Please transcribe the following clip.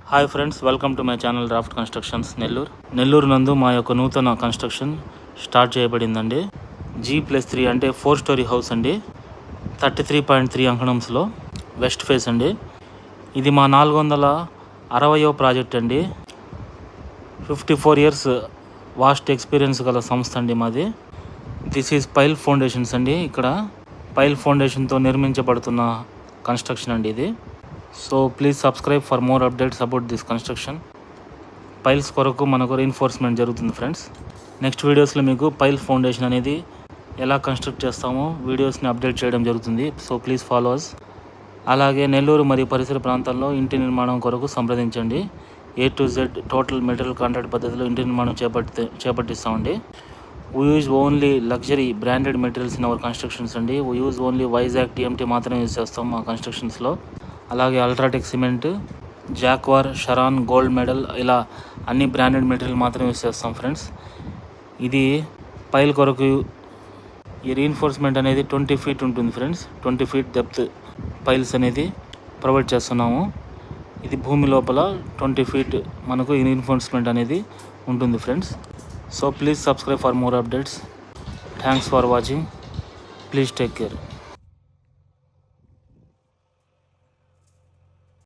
Hi friends, welcome to my channel draft constructions Nellore నందు మా యొక్క నూతన కన్స్ట్రక్షన్ స్టార్ట్ చేయబడిందండి. G+3 అంటే 4 స్టోరీ హౌస్ అండి. 33.3 అంకణంస్లో వెస్ట్ ఫేస్ అండి. ఇది మా 460వ ప్రాజెక్ట్ అండి. 54 ఇయర్స్ వాస్ట్ ఎక్స్పీరియన్స్ గల సంస్థ అండి మాది. దిస్ ఈజ్ పైల్ ఫౌండేషన్స్ అండి. ఇక్కడ పైల్ ఫౌండేషన్తో నిర్మించబడుతున్న కన్స్ట్రక్షన్ అండి ఇది. So please subscribe for more updates about this construction. Piles కొరకు మనకు రీఇన్ఫోర్స్మెంట్ జరుగుతుంది ఫ్రెండ్స్. నెక్స్ట్ వీడియోస్లో మీకు పైల్ ఫౌండేషన్ అనేది ఎలా కన్స్ట్రక్ట్ చేస్తామో వీడియోస్ని అప్డేట్ చేయడం జరుగుతుంది. So please follow us. అలాగే నెల్లూరు మరియు పరిసర ప్రాంతాల్లో ఇంటి నిర్మాణం కొరకు సంప్రదించండి. A to Z total material contract పద్ధతిలో ఇంటి నిర్మాణం చేపట్టిస్తామండి. We use only luxury branded materials in our constructions అండి. We use only Vizag TMT మాత్రమే యూజ్ చేస్తాం మా కన్స్ట్రక్షన్స్లో. అలాగే UltraTech cement, Jaquar, Sharon, Gold Medal ఇలా అన్ని బ్రాండెడ్ మెటీరియల్ మాత్రమే యూజ్ చేస్తాం ఫ్రెండ్స్. ఇది పైల్ కొరకు ఈ రీఇన్ఫోర్స్మెంట్ అనేది 20 feet ఉంటుంది ఫ్రెండ్స్. 20 feet డెప్త్ పైల్స్ అనేది ప్రొవైడ్ చేస్తున్నాము. ఇది భూమి లోపల 20 feet మనకు ఈ రీఇన్ఫోర్స్మెంట్ అనేది ఉంటుంది friends. So please subscribe for more updates. Thanks for watching. Please take care.